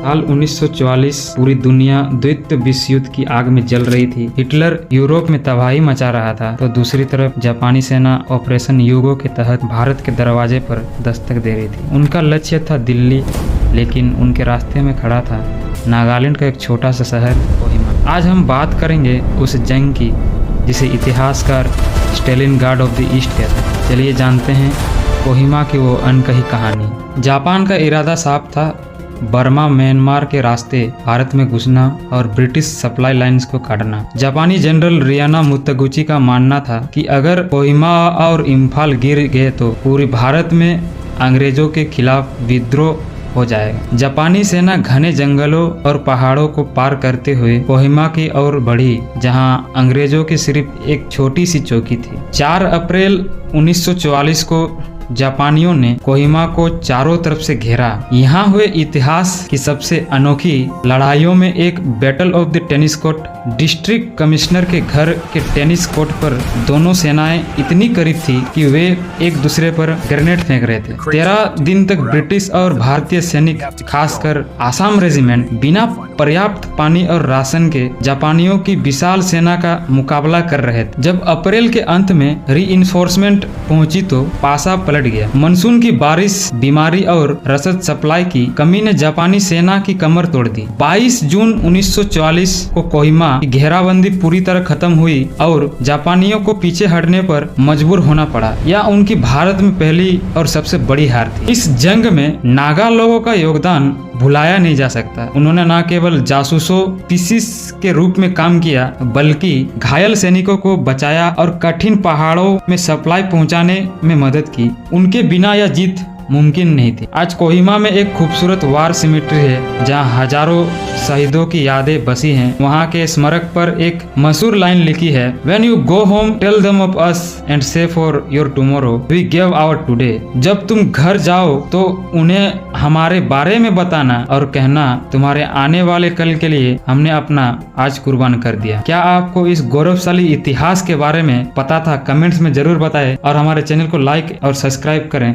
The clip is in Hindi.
साल 1944 पूरी दुनिया द्वितीय विश्व युद्ध की आग में जल रही थी। हिटलर यूरोप में तबाही मचा रहा था तो दूसरी तरफ जापानी सेना ऑपरेशन ह्यूगो के तहत भारत के दरवाजे पर दस्तक दे रही थी। उनका लक्ष्य था दिल्ली, लेकिन उनके रास्ते में खड़ा था नागालैंड का एक छोटा सा शहर कोहिमा। आज हम बात करेंगे उस जंग की जिसे इतिहासकार स्टेलिनग्राड ऑफ द ईस्ट कहते हैं। चलिए जानते हैं कोहिमा की वो अनकही कहानी। जापान का इरादा साफ था, बर्मा म्यांमार के रास्ते भारत में घुसना और ब्रिटिश सप्लाई लाइंस को काटना। जापानी जनरल रियाना मुतागुची का मानना था कि अगर कोहिमा और इम्फाल गिर गए तो पूरी भारत में अंग्रेजों के खिलाफ विद्रोह हो जाएगा। जापानी सेना घने जंगलों और पहाड़ों को पार करते हुए कोहिमा की ओर बढ़ी, जहां अंग्रेजों की सिर्फ एक छोटी सी चौकी थी। 4 अप्रैल 1944 को जापानियों ने कोहिमा को चारों तरफ से घेरा। यहाँ हुए इतिहास की सबसे अनोखी लड़ाइयों में एक battle of the tennis court. District commissioner के घर के टेनिस कोर्ट पर दोनों सेनाएं इतनी करीब थी कि वे एक दूसरे पर ग्रेनेड फेंक रहे थे। 13 दिन तक ब्रिटिश और भारतीय सैनिक, खासकर आसाम रेजिमेंट, बिना पर्याप्त पानी और राशन के जापानियों की विशाल सेना का मुकाबला कर रहे थे। जब अप्रैल के अंत में रीइंफोर्समेंट पहुंची तो पासा पलट गया। मानसून की बारिश, बीमारी और रसद सप्लाई की कमी ने जापानी सेना की कमर तोड़ दी। 22 जून 1944 को कोहिमा की घेराबंदी पूरी तरह खत्म हुई और जापानियों को पीछे हटने पर मजबूर होना पड़ा। यह उनकी भारत में पहली और सबसे बड़ी हार थी। इस जंग में नागा लोगों का योगदान भुलाया नहीं जा सकता। उन्होंने न केवल जासूसों, पीसीस के रूप में काम किया, बल्कि घायल सैनिकों को बचाया और कठिन पहाड़ों में सप्लाई पहुंचाने में मदद की। उनके बिना यह जीत मुमकिन नहीं थी। आज कोहिमा में एक खूबसूरत वार सिमेट्री है जहां हजारों शहीदों की यादें बसी हैं। वहां के स्मारक पर एक मशहूर लाइन लिखी है, When you go home, tell them of us and say for your tomorrow, we gave our today। जब तुम घर जाओ तो उन्हें हमारे बारे में बताना और कहना, तुम्हारे आने वाले कल के लिए हमने अपना आज कुर्बान कर दिया। क्या आपको इस गौरवशाली इतिहास के बारे में पता था? कमेंट्स में जरूर बताएं और हमारे चैनल को लाइक और सब्सक्राइब करें।